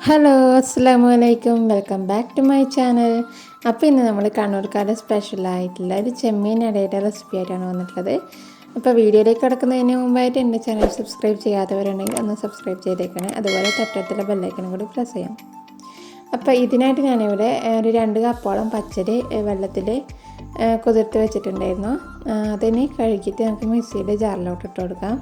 Hello അസ്സലാമു അലൈക്കും welcome back to my channel. അപ്പോൾ ഇന്ന് നമ്മൾ കണ്ണൂർക്കാരുടെ സ്പെഷ്യലായിട്ടുള്ള ഒരു ചെമ്മീൻ ഇടയുടെ റെസിപ്പി ആയിട്ടാണ് വന്നിട്ടുള്ളത്. അപ്പോൾ വീഡിയോയിലേക്ക് കിടക്കുന്നതിന് മുമ്പായിട്ട് എൻ്റെ ചാനൽ സബ്സ്ക്രൈബ് ചെയ്യാത്തവരുണ്ടെങ്കിൽ ഒന്ന് സബ്സ്ക്രൈബ് ചെയ്തേക്കണേ. അതുപോലെ തൊട്ടടുത്തുള്ള ബെല്ലൈക്കനും കൂടി പ്രസ് ചെയ്യാം. അപ്പോൾ ഇതിനായിട്ട് ഞാനിവിടെ ഒരു 2 കപ്പോളം പച്ചരി വെള്ളത്തിൽ കുതിർത്ത് വെച്ചിട്ടുണ്ടായിരുന്നു. അതിന് കഴുകിയിട്ട് നമുക്ക് മിക്സിയുടെ ജാറിലോട്ട് ഇട്ട് കൊടുക്കാം.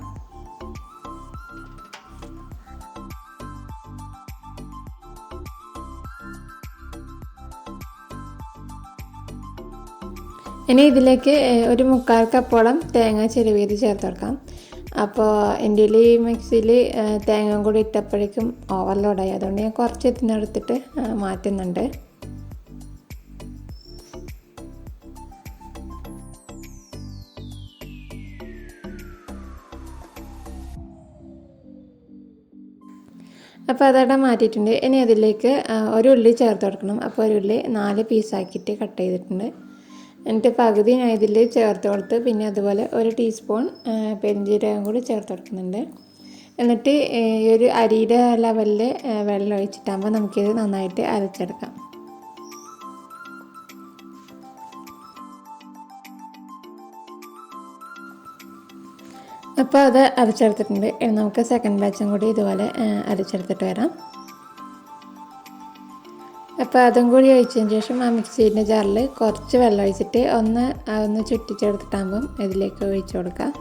ഇനി ഇതിലേക്ക് ഒരു 3/4 കപ്പോളം തേങ്ങ ചിരവിയത് ചേർത്ത് കൊടുക്കാം. അപ്പോൾ എൻ്റെ ഈ മിക്സിയിൽ തേങ്ങ കൂടി ഇട്ടപ്പോഴേക്കും ഓവർലോഡായി, അതുകൊണ്ട് ഞാൻ കുറച്ച് ഇതിനെടുത്തിട്ട് മാറ്റുന്നുണ്ട്. അപ്പോൾ അതവിടെ മാറ്റിയിട്ടുണ്ട്. ഇനി അതിലേക്ക് ഒരു ഉള്ളി ചേർത്ത് കൊടുക്കണം. അപ്പോൾ ഒരു ഉള്ളി 4 പീസാക്കിയിട്ട് കട്ട് ചെയ്തിട്ടുണ്ട്. എന്നിട്ട് പകുതി ഞാൻ ഇതിൽ ചേർത്ത് കൊടുത്ത് പിന്നെ അതുപോലെ 1 ടീസ്പൂൺ പെരുംജീരകം കൂടി ചേർത്ത് കൊടുക്കുന്നുണ്ട്. എന്നിട്ട് ഈ ഒരു അരിയുടെ ലെവലിൽ വെള്ളം ഒഴിച്ചിട്ടാകുമ്പോൾ നമുക്കിത് നന്നായിട്ട് അരച്ചെടുക്കാം. അപ്പോൾ അത് അരച്ചെടുത്തിട്ടുണ്ട്. നമുക്ക് സെക്കൻഡ് ബാച്ചും കൂടി ഇതുപോലെ അരച്ചെടുത്തിട്ട് വരാം. അപ്പോൾ അതും കൂടി ഒഴിച്ചതിന് ശേഷം ആ മിക്സിൻ്റെ ജാറിൽ കുറച്ച് വെള്ളം ഒഴിച്ചിട്ട് ഒന്ന് ചുറ്റിച്ചെടുത്തിട്ടാകുമ്പം ഇതിലേക്ക് ഒഴിച്ചു കൊടുക്കാം.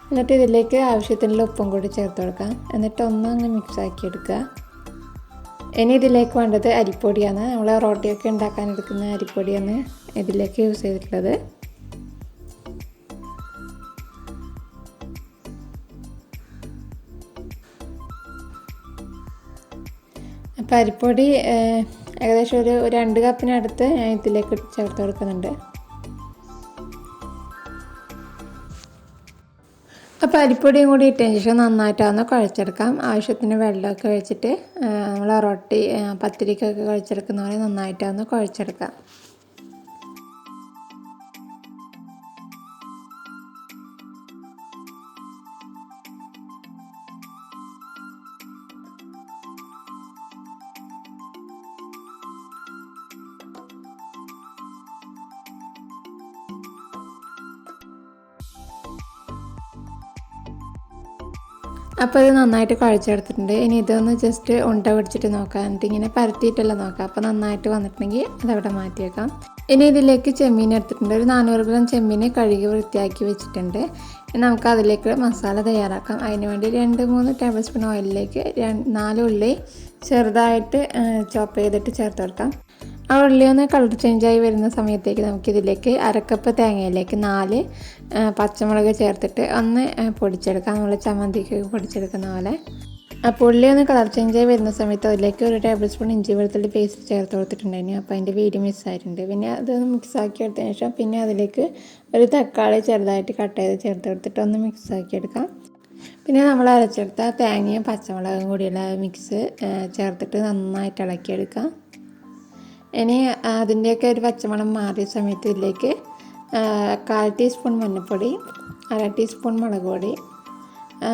എന്നിട്ട് ഇതിലേക്ക് ആവശ്യത്തിനുള്ള ഉപ്പും കൂടി ചേർത്ത് കൊടുക്കാം. എന്നിട്ട് ഒന്നങ്ങ് മിക്സാക്കി എടുക്കുക. ഇനി ഇതിലേക്ക് വേണ്ടത് അരിപ്പൊടിയാണ്. നമ്മൾ റോട്ടിയൊക്കെ ഉണ്ടാക്കാൻ എടുക്കുന്ന അരിപ്പൊടിയാണ് ഇതിലേക്ക് യൂസ് ചെയ്തിട്ടുള്ളത്. അപ്പോൾ അരിപ്പൊടി ഏകദേശം ഒരു 2 കപ്പിനടുത്ത് ഞാൻ ഇതിലേക്ക് ചേർത്ത് കൊടുക്കുന്നുണ്ട്. അപ്പോൾ അരിപ്പൊടിയും കൂടി ഇട്ടതിന് ശേഷം നന്നായിട്ടൊന്ന് കുഴച്ചെടുക്കാം. ആവശ്യത്തിന് വെള്ളമൊക്കെ ഒഴിച്ചിട്ട് നമ്മൾ റൊട്ടി പത്തിരിക്കൊക്കെ കുഴച്ചെടുക്കുന്ന പോലെ നന്നായിട്ടൊന്ന് കുഴച്ചെടുക്കാം. അപ്പോൾ ഇത് നന്നായിട്ട് കുഴച്ചെടുത്തിട്ടുണ്ട്. ഇനി ഇതൊന്ന് ജസ്റ്റ് ഉണ്ട പിടിച്ചിട്ട് നോക്കാം. എന്നിട്ട് ഇങ്ങനെ പരത്തിയിട്ടല്ല നോക്കാം. അപ്പോൾ നന്നായിട്ട് വന്നിട്ടുണ്ടെങ്കിൽ അതവിടെ മാറ്റി വെക്കാം. ഇനി ഇതിലേക്ക് ചെമ്മീൻ എടുത്തിട്ടുണ്ട്. ഒരു 400 ഗ്രാം ചെമ്മീൻ കഴുകി വൃത്തിയാക്കി വെച്ചിട്ടുണ്ട്. നമുക്ക് അതിലേക്ക് മസാല തയ്യാറാക്കാം. അതിന് വേണ്ടി 2-3 ടേബിൾ സ്പൂൺ ഓയിലിലേക്ക് 4 ഉള്ളി ചെറുതായിട്ട് ചോപ്പ് ചെയ്തിട്ട് ചേർത്ത് കൊടുക്കാം. ആ ഉള്ളി ഒന്ന് കളർ ചേഞ്ചായി വരുന്ന സമയത്തേക്ക് നമുക്കിതിലേക്ക് 1/2 കപ്പ് തേങ്ങയിലേക്ക് 4 പച്ചമുളക് ചേർത്തിട്ട് ഒന്ന് പൊടിച്ചെടുക്കാം. നമ്മൾ ചമ്മന്തിക്ക് പൊടിച്ചെടുക്കുന്ന പോലെ. അപ്പോൾ ഉള്ളി ഒന്ന് കളർ ചേഞ്ചായി വരുന്ന സമയത്ത് അതിലേക്ക് 1 ടേബിൾ സ്പൂൺ ഇഞ്ചി വെളുത്തുള്ളി പേസ്റ്റ് ചേർത്ത് കൊടുത്തിട്ടുണ്ടായിരുന്നു. അപ്പോൾ അതിൻ്റെ വീഡിയോ മിസ്സായിട്ടുണ്ട്. പിന്നെ അതൊന്ന് മിക്സാക്കി എടുത്തതിന് ശേഷം പിന്നെ അതിലേക്ക് ഒരു തക്കാളി ചെറുതായിട്ട് കട്ട് ചെയ്ത് ചേർത്ത് കൊടുത്തിട്ട് ഒന്ന് മിക്സാക്കി എടുക്കാം. പിന്നെ നമ്മൾ അരച്ചെടുത്ത തേങ്ങയും പച്ചമുളകും കൂടിയുള്ള മിക്സ് ചേർത്തിട്ട് നന്നായിട്ട് ഇളക്കിയെടുക്കാം. ഇനി അതിൻ്റെയൊക്കെ ഒരു പച്ചമണം മാറിയ സമയത്ത് ഇതിലേക്ക് 1/4 ടീസ്പൂൺ മഞ്ഞൾപ്പൊടി, 1/2 ടീസ്പൂൺ മുളക് പൊടി,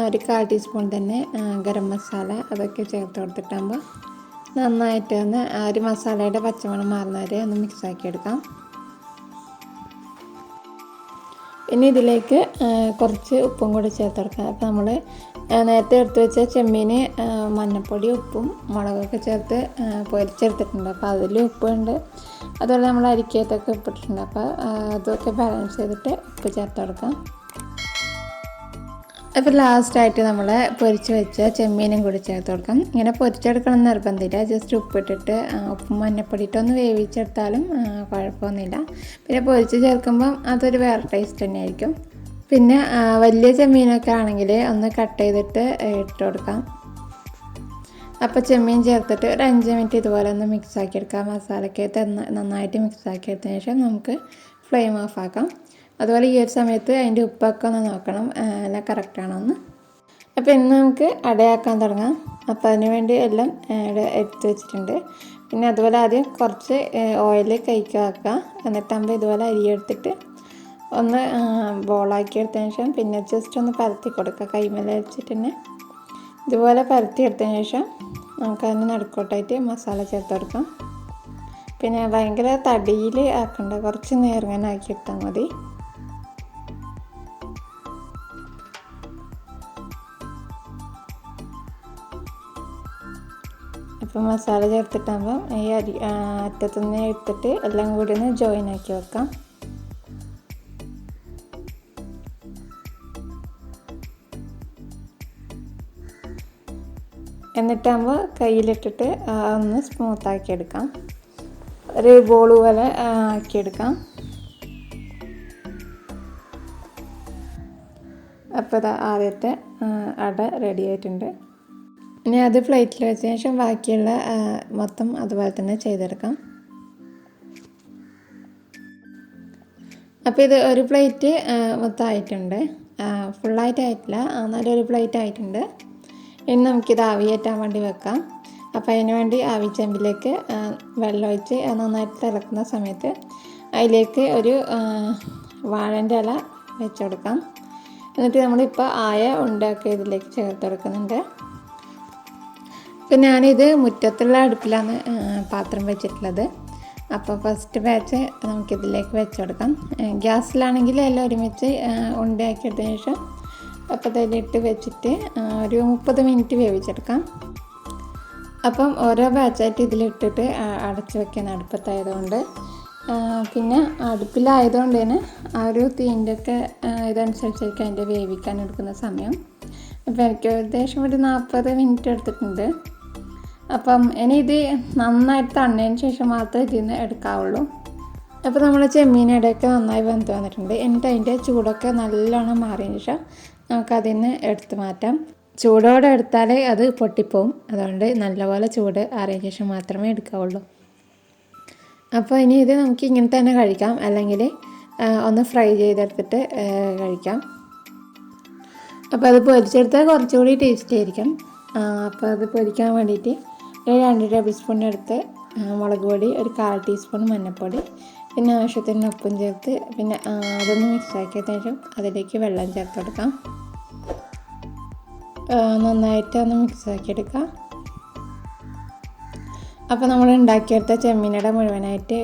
ഒരു 1/4 ടീസ്പൂൺ തന്നെ ഗരം മസാല അതൊക്കെ ചേർത്ത് കൊടുത്തിട്ടാകുമ്പോൾ നന്നായിട്ട് ഒന്ന് ഒരു മസാലയുടെ പച്ചമണം മാറുന്നവരെ ഒന്ന് മിക്സാക്കി എടുക്കാം. ഇനി ഇതിലേക്ക് കുറച്ച് ഉപ്പും കൂടി ചേർത്ത് കൊടുക്കാം. അപ്പോൾ നമ്മൾ നേരത്തെ എടുത്ത് വെച്ച ചെമ്മീൻ മഞ്ഞൾപ്പൊടി ഉപ്പും മുളകൊക്കെ ചേർത്ത് പൊരിച്ചെടുത്തിട്ടുണ്ട്. അപ്പോൾ അതിൽ ഉപ്പുണ്ട്, അതുപോലെ നമ്മൾ അരിക്കകത്തൊക്കെ ഉപ്പിട്ടിട്ടുണ്ട്. അപ്പോൾ അതൊക്കെ ബാലൻസ് ചെയ്തിട്ട് ഉപ്പ് ചേർത്ത് കൊടുക്കാം. അപ്പോൾ ലാസ്റ്റായിട്ട് നമ്മൾ പൊരിച്ച് വെച്ച ചെമ്മീനും കൂടി ചേർത്ത് കൊടുക്കാം. ഇങ്ങനെ പൊരിച്ചെടുക്കണം നിർബന്ധമില്ല, ജസ്റ്റ് ഉപ്പിട്ടിട്ട് ഉപ്പും മഞ്ഞപ്പൊടിയിട്ടൊന്ന് വേവിച്ചെടുത്താലും കുഴപ്പമൊന്നുമില്ല. പിന്നെ പൊരിച്ച് ചേർക്കുമ്പം അതൊരു വേറെ ടേസ്റ്റ് തന്നെയായിരിക്കും. പിന്നെ വലിയ ചെമ്മീനൊക്കെ ആണെങ്കിൽ ഒന്ന് കട്ട് ചെയ്തിട്ട് ഇട്ട് കൊടുക്കാം. അപ്പോൾ ചെമ്മീൻ ചേർത്തിട്ട് ഒരു 5 മിനിറ്റ് ഇതുപോലെ ഒന്ന് മിക്സാക്കി എടുക്കാം. മസാലയ്ക്ക് നന്നായിട്ട് മിക്സാക്കി എടുത്തതിന് ശേഷം നമുക്ക് ഫ്ലെയിം ഓഫ് ആക്കാം. അതുപോലെ ഈ ഒരു സമയത്ത് അതിൻ്റെ ഉപ്പൊക്കെ ഒന്ന് നോക്കണം, എല്ലാം കറക്റ്റാണോ എന്ന്. അപ്പോൾ ഇന്ന് നമുക്ക് അടയാക്കാൻ തുടങ്ങാം. അപ്പോൾ അതിന് വേണ്ടി എല്ലാം എടുത്ത് വെച്ചിട്ടുണ്ട്. പിന്നെ അതുപോലെ ആദ്യം കുറച്ച് ഓയിൽ കൈക്ക് ആക്കുക. എന്നിട്ടാകുമ്പോൾ ഇതുപോലെ അരിയെടുത്തിട്ട് ഒന്ന് ബോളാക്കി എടുത്തതിന് ശേഷം പിന്നെ ജസ്റ്റ് ഒന്ന് പരത്തി കൊടുക്കുക കൈമേൽ വെച്ചിട്ട് തന്നെ. ഇതുപോലെ പരത്തിയെടുത്തതിന് ശേഷം നമുക്കതിന് നടുക്കോട്ടായിട്ട് മസാല ചേർത്ത് കൊടുക്കാം. പിന്നെ ഭയങ്കര തടിയിൽ ആക്കണ്ട, കുറച്ച് നേർങ്ങനാക്കി എടുത്താൽ മതി. അപ്പോൾ മസാല ചേർത്തിട്ടാകുമ്പോൾ ഈ അറ്റത്തുനിന്ന് എടുത്തിട്ട് എല്ലാം കൂടി ഒന്ന് ജോയിൻ ആക്കി വെക്കാം. എന്നിട്ടാകുമ്പോൾ കയ്യിലിട്ടിട്ട് ഒന്ന് സ്മൂത്താക്കി എടുക്കാം, ഒരു ബോൾ പോലെ ആക്കിയെടുക്കാം. അപ്പോൾ ആദ്യത്തെ അട റെഡി ആയിട്ടുണ്ട്. ഇനി അത് പ്ലേറ്റിൽ വെച്ചതിന് ശേഷം ബാക്കിയുള്ള മൊത്തം അതുപോലെ തന്നെ ചെയ്തെടുക്കാം. അപ്പോൾ ഇത് ഒരു പ്ലേറ്റ് മൊത്തം ആയിട്ടുണ്ട്, ഫുള്ളായിട്ടായിട്ടില്ല, നല്ലൊരു പ്ലേറ്റ് ആയിട്ടുണ്ട്. ഇനി നമുക്കിത് ആവിയേറ്റാൻ വേണ്ടി വെക്കാം. അപ്പോൾ അതിന് വേണ്ടി ആവിച്ചെമ്പിലേക്ക് വെള്ളം ഒഴിച്ച് നന്നായിട്ട് തിളക്കുന്ന സമയത്ത് അതിലേക്ക് ഒരു വാഴൻ്റെ ഇല വെച്ച് കൊടുക്കാം. എന്നിട്ട് നമ്മളിപ്പോൾ ആയ ഉണ്ടാക്കി ഇതിലേക്ക് ചേർത്ത് കൊടുക്കുന്നുണ്ട്. ഇപ്പം ഞാനിത് മുറ്റത്തുള്ള അടുപ്പിലാണ് പാത്രം വെച്ചിട്ടുള്ളത്. അപ്പോൾ ഫസ്റ്റ് ബാച്ച് നമുക്കിതിലേക്ക് വെച്ച് കൊടുക്കാം. ഗ്യാസിലാണെങ്കിൽ എല്ലാം ഒരുമിച്ച് ഉണ്ടാക്കിയെടുത്തതിന് ശേഷം അപ്പോൾ അതിലിട്ട് വെച്ചിട്ട് ഒരു 30 മിനിറ്റ് വേവിച്ചെടുക്കാം. അപ്പം ഓരോ ബാച്ചായിട്ട് ഇതിലിട്ടിട്ട് അടച്ച് വെക്കുന്ന അടുപ്പത്തായതുകൊണ്ട്, പിന്നെ അടുപ്പിലായതുകൊണ്ട് തന്നെ ആ ഒരു തീൻ്റെ ഒക്കെ ഇതനുസരിച്ചായിരിക്കും അതിൻ്റെ വേവിക്കാൻ എടുക്കുന്ന സമയം. അപ്പോൾ എനിക്ക് ഏകദേശം ഒരു 40 മിനിറ്റ് എടുത്തിട്ടുണ്ട്. അപ്പം ഇനി ഇത് നന്നായിട്ട് തണ്ണതിന് ശേഷം മാത്രമേ ഇതിൽ നിന്ന് എടുക്കാവുള്ളൂ. അപ്പോൾ നമ്മൾ ചെമ്മീനിടയൊക്കെ നന്നായി വെന്ത് വന്നിട്ടുണ്ട്. എന്നിട്ട് അതിൻ്റെ ചൂടൊക്കെ നല്ലോണം മാറിയതിന് ശേഷം നമുക്കതിൽ നിന്ന് എടുത്ത് മാറ്റാം. ചൂടോടെ എടുത്താൽ അത് പൊട്ടിപ്പോവും, അതുകൊണ്ട് നല്ലപോലെ ചൂട് ആറിയ ശേഷം മാത്രമേ എടുക്കാവുള്ളൂ. അപ്പോൾ ഇനി ഇത് നമുക്ക് ഇങ്ങനെ തന്നെ കഴിക്കാം, അല്ലെങ്കിൽ ഒന്ന് ഫ്രൈ ചെയ്തെടുത്തിട്ട് കഴിക്കാം. അപ്പോൾ അത് പൊരിച്ചെടുത്താൽ കുറച്ചുകൂടി ടേസ്റ്റി ആയിരിക്കും. അപ്പോൾ അത് പൊരിക്കാൻ വേണ്ടിയിട്ട് 2 ടേബിൾ സ്പൂൺ എടുത്ത് മുളക് പൊടി, ഒരു 1/4 ടീസ്പൂൺ മഞ്ഞൾപ്പൊടി, പിന്നെ ആവശ്യത്തിന് ഉപ്പും ചേർത്ത് പിന്നെ അതൊന്ന് മിക്സാക്കിയതിന് ശേഷം അതിലേക്ക് വെള്ളം ചേർത്ത് കൊടുക്കാം. നന്നായിട്ട് ഒന്ന് മിക്സാക്കിയെടുക്കാം. അപ്പോൾ നമ്മൾ ഉണ്ടാക്കിയെടുത്ത ചെമ്മീനട മുഴുവനായിട്ട്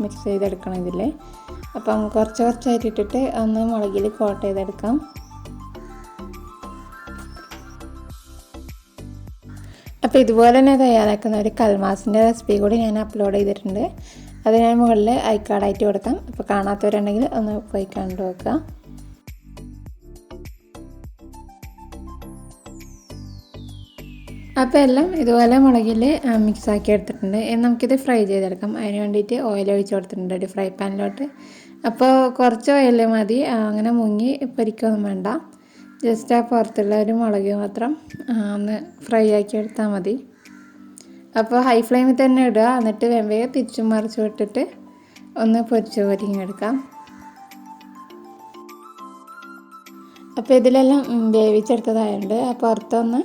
മിക്സ് ചെയ്തെടുക്കണം ഇതിൽ. അപ്പം കുറച്ചായിട്ട് ഇട്ടിട്ട് ഒന്ന് മുളകിൽ കോട്ട് ചെയ്തെടുക്കാം. അപ്പോൾ ഇതുപോലെ തന്നെ തയ്യാറാക്കുന്ന ഒരു കൽമാസിൻ്റെ റെസിപ്പി കൂടി ഞാൻ അപ്ലോഡ് ചെയ്തിട്ടുണ്ട്. അത് ഞാൻ മുകളിൽ ഐക്കാർഡായിട്ട് കൊടുക്കാം. അപ്പോൾ കാണാത്തവരുണ്ടെങ്കിൽ ഒന്ന് പോയി കണ്ടു നോക്കുക. അപ്പോൾ എല്ലാം ഇതുപോലെ മുളകിൽ മിക്സാക്കി എടുത്തിട്ടുണ്ട്. ഇനി നമുക്കിത് ഫ്രൈ ചെയ്തെടുക്കാം. അതിന് വേണ്ടിയിട്ട് ഓയിൽ ഒഴിച്ച് കൊടുത്തിട്ടുണ്ട് ഒരു ഫ്രൈ പാനിലോട്ട്. അപ്പോൾ കുറച്ച് ഓയിൽ മതി, അങ്ങനെ മുങ്ങി പൊരിക്കൊന്നും വേണ്ട. ജസ്റ്റ് ആ പുറത്തുള്ള ഒരു മുളക് മാത്രം ഒന്ന് ഫ്രൈ ആക്കി എടുത്താൽ മതി. അപ്പോൾ ഹൈ ഫ്ലെയിമിൽ തന്നെ ഇടുക, എന്നിട്ട് വേഗം തിരിച്ചും മറിച്ച് വിട്ടിട്ട് ഒന്ന് പൊരിച്ചെടുക്കാം. അപ്പോൾ ഇതിലെല്ലാം വേവിച്ചെടുത്തതായതുകൊണ്ട് പുറത്തൊന്ന്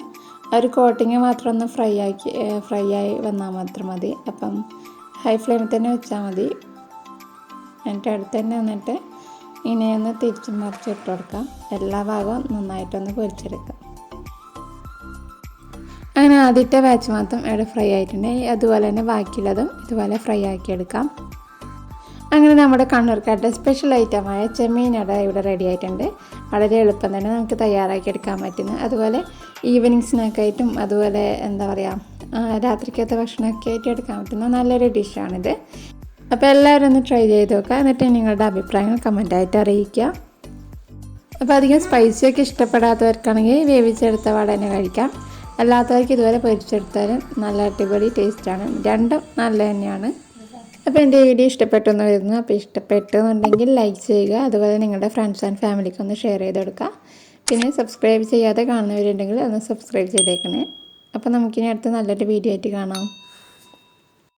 ഒരു കോട്ടിങ് മാത്രം ഒന്ന് ഫ്രൈ ആയി വന്നാൽ മാത്രം മതി. അപ്പം ഹൈ ഫ്ലെയിമിൽ തന്നെ വെച്ചാൽ മതി. എന്നിട്ട് അടുത്ത് തന്നെ വന്നിട്ട് ഇനിയൊന്ന് തിരിച്ചും മറിച്ചിട്ട് കൊടുക്കാം. എല്ലാ ഭാഗവും നന്നായിട്ടൊന്ന് പൊരിച്ചെടുക്കാം. അങ്ങനെ ആദ്യത്തെ ബാച്ച് മാത്രം ഇവിടെ ഫ്രൈ ആയിട്ടുണ്ട്. അതുപോലെ തന്നെ ബാക്കിയുള്ളതും ഇതുപോലെ ഫ്രൈ ആക്കിയെടുക്കാം. അങ്ങനെ നമ്മുടെ കണ്ണൂർക്കാരുടെ സ്പെഷ്യൽ ഐറ്റമായ ചെമ്മീനട ഇവിടെ റെഡി ആയിട്ടുണ്ട്. വളരെ എളുപ്പം തന്നെ നമുക്ക് തയ്യാറാക്കിയെടുക്കാൻ പറ്റുന്ന, അതുപോലെ ഈവനിങ് സ്നാക്കായിട്ടും അതുപോലെ എന്താ പറയുക രാത്രിക്കത്തെ ഭക്ഷണമൊക്കെ ആയിട്ട് എടുക്കാൻ പറ്റുന്ന നല്ലൊരു ഡിഷാണിത്. അപ്പോൾ എല്ലാവരും ഒന്ന് ട്രൈ ചെയ്ത് നോക്കുക. എന്നിട്ട് നിങ്ങളുടെ അഭിപ്രായങ്ങൾ കമൻറ്റായിട്ട് അറിയിക്കുക. അപ്പോൾ അധികം സ്പൈസിയൊക്കെ ഇഷ്ടപ്പെടാത്തവർക്കാണെങ്കിൽ വേവിച്ചെടുത്ത പാടെ തന്നെ കഴിക്കാം. അല്ലാത്തവർക്ക് ഇതുപോലെ പൊരിച്ചെടുത്താലും നല്ല അടിപൊളി ടേസ്റ്റാണ്. രണ്ടും നല്ല തന്നെയാണ്. അപ്പോൾ എൻ്റെ വീഡിയോ ഇഷ്ടപ്പെട്ടു എന്ന് വരുന്നു. അപ്പോൾ ഇഷ്ടപ്പെട്ടെന്നുണ്ടെങ്കിൽ ലൈക്ക് ചെയ്യുക. അതുപോലെ നിങ്ങളുടെ ഫ്രണ്ട്സ് ആൻഡ് ഫാമിലിക്ക് ഒന്ന് ഷെയർ ചെയ്ത് കൊടുക്കുക. പിന്നെ സബ്സ്ക്രൈബ് ചെയ്യാതെ കാണുന്നവരുണ്ടെങ്കിൽ ഒന്ന് സബ്സ്ക്രൈബ് ചെയ്തേക്കണേ. അപ്പോൾ നമുക്കിനി അടുത്ത നല്ലൊരു വീഡിയോ ആയിട്ട് കാണാം.